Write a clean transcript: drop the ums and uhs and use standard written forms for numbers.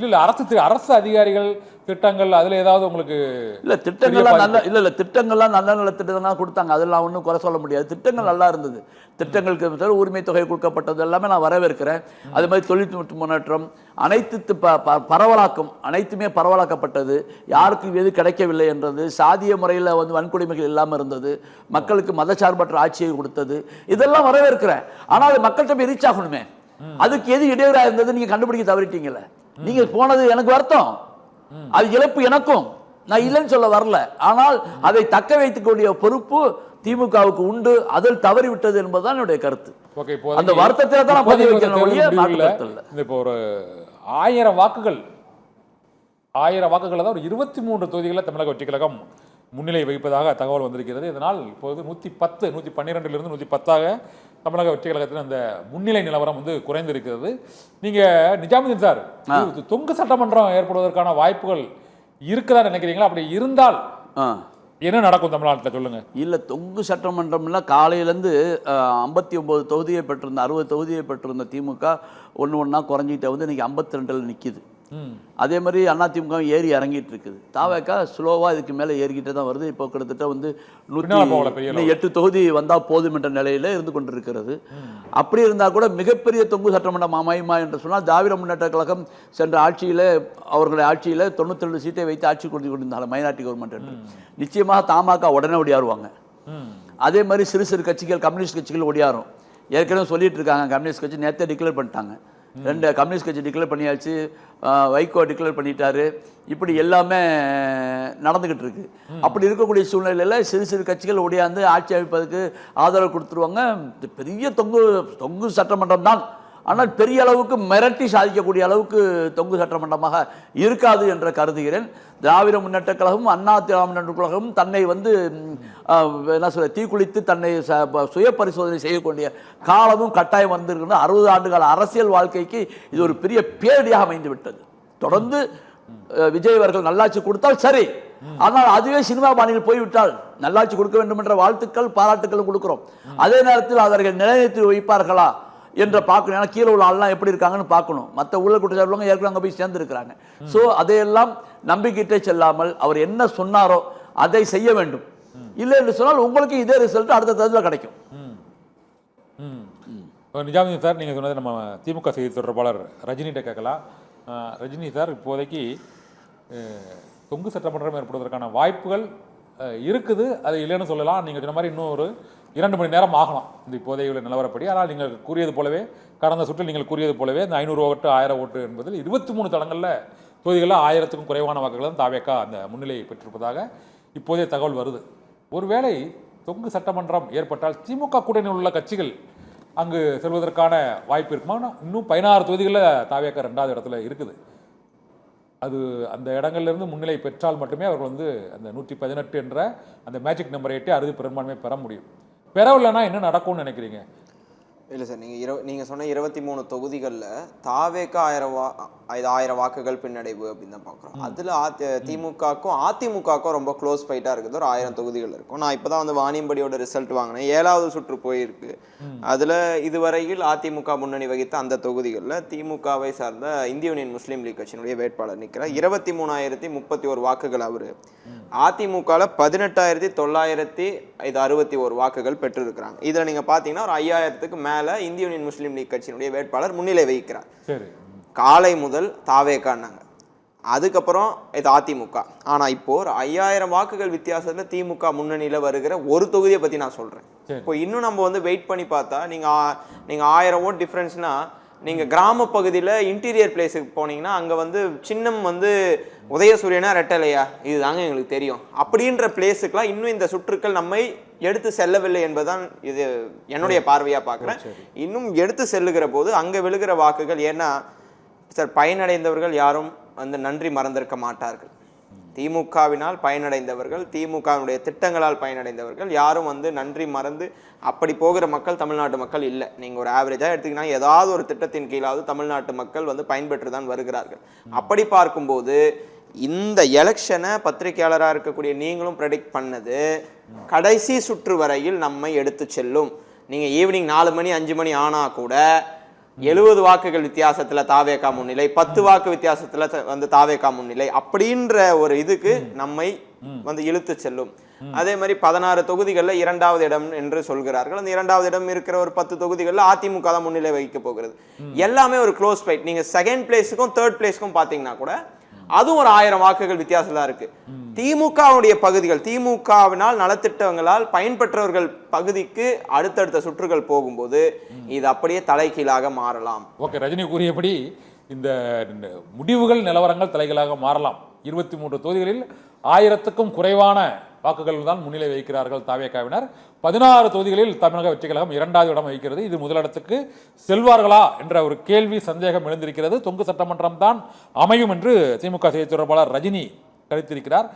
இல்லை அரசு அதிகாரிகள் திட்டங்கள் அதில் ஏதாவது உங்களுக்கு இல்லை திட்டங்கள்லாம் திட்டங்கள்லாம் நல்ல நல்ல திட்டங்கள்லாம் கொடுத்தாங்க, அதெல்லாம் ஒன்றும் குறை சொல்ல முடியாது. திட்டங்கள் நல்லா இருந்தது. திட்டங்களுக்கு உரிமை தொகை கொடுக்கப்பட்டது எல்லாமே நான் வரவேற்கிறேன். அது மாதிரி தொழில்நுட்ப முன்னேற்றம், அனைத்து பரவலாக்கம் அனைத்துமே பரவலாக்கப்பட்டது. யாருக்கும் எது கிடைக்கவில்லை என்றது, சாதிய முறையில் வன்கொடுமைகள் இல்லாமல் இருந்தது, மக்களுக்கு மதச்சார்பற்ற ஆட்சியை கொடுத்தது, இதெல்லாம் வரவேற்கிறேன். ஆனால் அது மக்கள்கிட்ட போய் ரீச் ஆகணுமே, அதுக்கு எது இடையூறாக இருந்தது நீங்கள் கண்டுபிடிக்க தவறிட்டீங்களே. நீங்கள் போனது எனக்கு வருத்தம், அது இழப்பு எனக்கும், நான் இல்லைன்னு சொல்ல வரல. ஆனால் அதை தக்க வைத்துக்கூடிய பொறுப்பு திமுகவுக்கு உண்டு. அதில் தவறிவிட்டது என்பதுதான் என்னுடைய கருத்து. அந்த வருத்தத்தில் தான் பதிவு வைக்கணும். இப்போ ஒரு 1000 வாக்குகள் தான் ஒரு 23 தொகுதிகளில் தமிழக வெற்றி கழகம் முன்னிலை வைப்பதாக தகவல் வந்திருக்கிறது. இதனால் இப்போது 110 112 110 தமிழக வெற்றி கழகத்தில் அந்த முன்னிலை நிலவரம் குறைந்திருக்கிறது. நீங்க நிஜாமுதீன் சார், தொங்கு சட்டமன்றம் ஏற்படுவதற்கான வாய்ப்புகள் இருக்குதா நினைக்கிறீங்களா? அப்படி இருந்தால் என்ன நடக்கும் தமிழ்நாட்டில் சொல்லுங்க. இல்லை, தொங்கு சட்டமன்றம்ல காலையிலேருந்து 59 தொகுதியை பெற்றிருந்த 60 தொகுதியை பெற்றிருந்த திமுக ஒன்று ஒன்றா குறைஞ்சிக்கிட்ட இன்னைக்கு 52 நிற்கிது. அதே மாதிரி அதிமுக ஏறி இறங்கிட்டு இருக்குது. தாவேக்கா ஸ்லோவாக இதுக்கு மேலே ஏறிக்கிட்டே தான் வருது. இப்போ கிட்டத்தட்ட 108 தொகுதி வந்தால் போதும் என்ற நிலையில் இருந்து கொண்டிருக்கிறது. அப்படி இருந்தால் கூட மிகப்பெரிய தொங்கு சட்டமன்றம் அமையுமா என்று சொன்னால், திராவிட முன்னேற்ற கழகம் சென்ற ஆட்சியில் அவர்களுடைய ஆட்சியில் 92 சீட்டை வைத்து ஆட்சி கொடுத்து கொண்டிருந்தாங்க மைனாரிட்டி கவர்மெண்ட் என்று. நிச்சயமாக தமாக உடனே ஒடியாருவாங்க. அதே மாதிரி சிறு சிறு கட்சிகள், கம்யூனிஸ்ட் கட்சிகள் ஒடியாரும். ஏற்கனவே சொல்லிட்டு இருக்காங்க, கம்யூனிஸ்ட் கட்சி நேற்றே டிக்ளேர் பண்ணிட்டாங்க. 2 கம்யூனிஸ்ட் கட்சி டிக்ளேர் பண்ணியாச்சு, வைகோ டிக்ளேர் பண்ணிட்டாரு. இப்படி எல்லாமே நடந்துகிட்டு இருக்கு. அப்படி இருக்கக்கூடிய சூழ்நிலையில் சிறு சிறு கட்சிகள் ஒடியாந்து ஆட்சி அமைப்பதற்கு ஆதரவு கொடுத்துருவாங்க. பெரிய தொங்கு சட்டமன்றம் தான், ஆனால் பெரிய அளவுக்கு மிரட்டி சாதிக்கக்கூடிய அளவுக்கு தொங்கு சட்டமன்றமாக இருக்காது என்று கருதுகிறேன். திராவிட முன்னேற்ற கழகம், அண்ணா திராவிட முன்னேற்ற கழகம் தன்னை என்ன சொல்ல தீக்குளித்து தன்னை சுய பரிசோதனை செய்யக்கூடிய காலமும் கட்டாயம் வந்திருக்கிறது. 60 ஆண்டுகால அரசியல் வாழ்க்கைக்கு இது ஒரு பெரிய பேடியாக அமைந்து விட்டது. தொடர்ந்து விஜய் அவர்கள் நல்லாட்சி கொடுத்தால் சரி, ஆனால் அதுவே சினிமா பாணியில் போய்விட்டால் நல்லாட்சி கொடுக்க வேண்டும் என்ற வாழ்த்துக்கள் பாராட்டுக்களும் கொடுக்கிறோம். அதே நேரத்தில் அவர்கள் நிலைநிறுத்தி வைப்பார்களா என்ற பார்க்கணும். ஏன்னா கீழே உள்ள ஆள்லாம் எப்படி இருக்காங்கன்னு பார்க்கணும். மற்ற ஊழல் குற்றச்சாட்டு ஏற்கனவே அங்கே போய் சேர்ந்து இருக்கிறாங்க. ஸோ அதையெல்லாம் நம்பிக்கிட்டே செல்லாமல் அவர் என்ன சொன்னாரோ அதை செய்ய வேண்டும். இல்லை என்று சொன்னால் உங்களுக்கு இதே ரிசல்ட் அடுத்த தேர்தலில் கிடைக்கும். நிஜாமுதீன் சார், நீங்கள் சொன்னது நம்ம திமுக செய்தி தொடர்பாளர் ரஜினிகிட்ட கேட்கலாம். ரஜினி சார், இப்போதைக்கு தொங்கு சட்டமன்றம் ஏற்படுவதற்கான வாய்ப்புகள் இருக்குது, அது இல்லைன்னு சொல்லலாம். நீங்கள் சொன்ன மாதிரி இன்னும் ஒரு 2 மணி நேரம் ஆகலாம் இந்த இப்போதைய நிலவரப்படி. ஆனால் நீங்கள் கூறியது போலவே, கடந்த சுற்றில் நீங்கள் கூறியது போலவே, இந்த 500 ஓட்டு 1000 ஓட்டு என்பதில் 23 தளங்களில் தொகுதிகளில் 1000க்கும் குறைவான வாக்குகள் தான் தாவேக்கா அந்த முன்னிலையை பெற்றிருப்பதாக இப்போதைய தகவல் வருது. ஒருவேளை தொங்கு சட்டமன்றம் ஏற்பட்டால் திமுக கூட்டணியில் உள்ள கட்சிகள் அங்கு செல்வதற்கான வாய்ப்பு இருக்குமா? இன்னும் 16 தொகுதிகளில் தாவேக்கா 2வது இடத்துல இருக்குது. அது அந்த இடங்கள்லேருந்து முன்னிலை பெற்றால் மட்டுமே அவர்கள் அந்த 118 என்ற அந்த மேஜிக் நம்பரை எட்டி அறுதி பெரும்பான்மை பெற முடியும். பெறவில்லைன்னா என்ன நடக்கும்னு நினைக்கிறீங்க? இல்லை சார், நீங்கள் சொன்ன 23 தொகுதிகளில் தாவேக்கா 1000 வாக்குகள் பின்னடைவு அப்படின்னு தான் பார்க்குறோம். அதில் திமுகக்கும் அதிமுகக்கும் ரொம்ப க்ளோஸ் ஃபைட்டாக இருக்குது. ஒரு 1000 தொகுதிகள் இருக்கும். நான் இப்போ தான் வாணியம்படியோட ரிசல்ட் வாங்கினேன். 7வது சுற்று போயிருக்கு. அதில் இதுவரையில் அதிமுக முன்னணி வகித்த அந்த தொகுதிகளில் திமுகவை சார்ந்த இந்திய யூனியன் முஸ்லீம் லீக் கட்சியினுடைய வேட்பாளர் நிற்கிறார். 23,031 வாக்குகள் அவர். அதிமுகவில் 18,961 வாக்குகள் பெற்றிருக்கிறாங்க. இதில் நீங்கள் பார்த்தீங்கன்னா ஒரு 5000க்கு மேலே இந்திய யூனியன் முஸ்லீம் லீக் கட்சியினுடைய வேட்பாளர் முன்னிலை வகிக்கிறார். காலை முதல் தாவேக்கான்னாங்க, அதுக்கப்புறம் இது அதிமுக. ஆனால் இப்போ ஒரு 5000 வாக்குகள் வித்தியாசத்தில் திமுக முன்னணியில் வருகிற ஒரு தொகுதியை பற்றி நான் சொல்கிறேன். இப்போ இன்னும் நம்ம வெயிட் பண்ணி பார்த்தா நீங்கள் 1000 ஓட் டிஃப்ரென்ஸ்னா, நீங்கள் கிராம பகுதியில் இன்டீரியர் பிளேஸுக்கு போனீங்கன்னா அங்கே சின்னம் உதயசூரியனா ரெட்டலையா இதுதாங்க எங்களுக்கு தெரியும். அப்படின்ற பிளேஸுக்கெல்லாம் இன்னும் இந்த சுற்றுக்கள் நம்மை எடுத்து செல்லவில்லை என்பதுதான் இது என்னுடைய பார்வையாக பார்க்குறேன். இன்னும் எடுத்து செல்லுகிற போது அங்கே விழுகிற வாக்குகள், ஏன்னா சார் பயனடைந்தவர்கள் யாரும் நன்றி மறந்திருக்க மாட்டார்கள். திமுகவினால் பயனடைந்தவர்கள், திமுகவினுடைய திட்டங்களால் பயனடைந்தவர்கள் யாரும் நன்றி மறந்து அப்படி போகிற மக்கள் தமிழ்நாட்டு மக்கள் இல்லை. நீங்கள் ஒரு ஆவரேஜாக எடுத்திங்கன்னா ஏதாவது ஒரு திட்டத்தின் கீழாவது தமிழ்நாட்டு மக்கள் பயன்பெற்று தான் வருகிறார்கள். அப்படி பார்க்கும்போது இந்த எலெக்ஷனை பத்திரிகையாளராக இருக்கக்கூடிய நீங்களும் ப்ரெடிக்ட் பண்ணது கடைசி சுற்று வரையில் நம்மை எடுத்து செல்லும். நீங்கள் ஈவினிங் 4 மணி 5 மணி ஆனால் கூட 70 வாக்குகள் வித்தியாசத்துல தாவேகா முன்னிலை, 10 வாக்கு வித்தியாசத்துல வந்து தாவேகா முன்னிலை அப்படின்ற ஒரு இதுக்கு நம்மை வந்து இழுத்து செல்லும். அதே மாதிரி 16 தொகுதிகள்ல 2வது இடம் என்று சொல்கிறார்கள். அந்த 2வது இடம் இருக்கிற ஒரு 10 தொகுதிகள்ல அதிமுக தான் முன்னிலை வகிக்க போகிறது. எல்லாமே ஒரு க்ளோஸ் ஃபைட். நீங்க செகண்ட் பிளேஸுக்கும் தேர்ட் பிளேஸுக்கும் பாத்தீங்கன்னா கூட அதுவும் ஒரு 1000 வாக்குகள் வித்தியாசம் தான் இருக்கு. திமுகவுடைய பகுதிகள், திமுகவினால் நலத்திட்டங்களால் பயன்பெற்றவர்கள் பகுதிக்கு அடுத்தடுத்த சுற்றுகள் போகும்போது இது அப்படியே தலைகீழாக மாறலாம். ஓகே, ரஜினி கூறியபடி இந்த முடிவுகள் நிலவரங்கள் தலைகீழாக மாறலாம். 23 தொகுதிகளில் 1000க்கும் குறைவான வாக்குகள் தான் முன்னிலை வகிக்கிறார்கள் தாவேகாவினர். 16 தொகுதிகளில் தமிழக வெற்றி கழகம் 2வது இடம் வகிக்கிறது. இது முதலிடத்துக்கு செல்வார்களா என்ற ஒரு கேள்வி, சந்தேகம் எழுந்திருக்கிறது. தொங்கு சட்டமன்றம் தான் அமையும் என்று திமுக செய்தி தொடர்பாளர் ரஜினி கருத்திருக்கிறார்.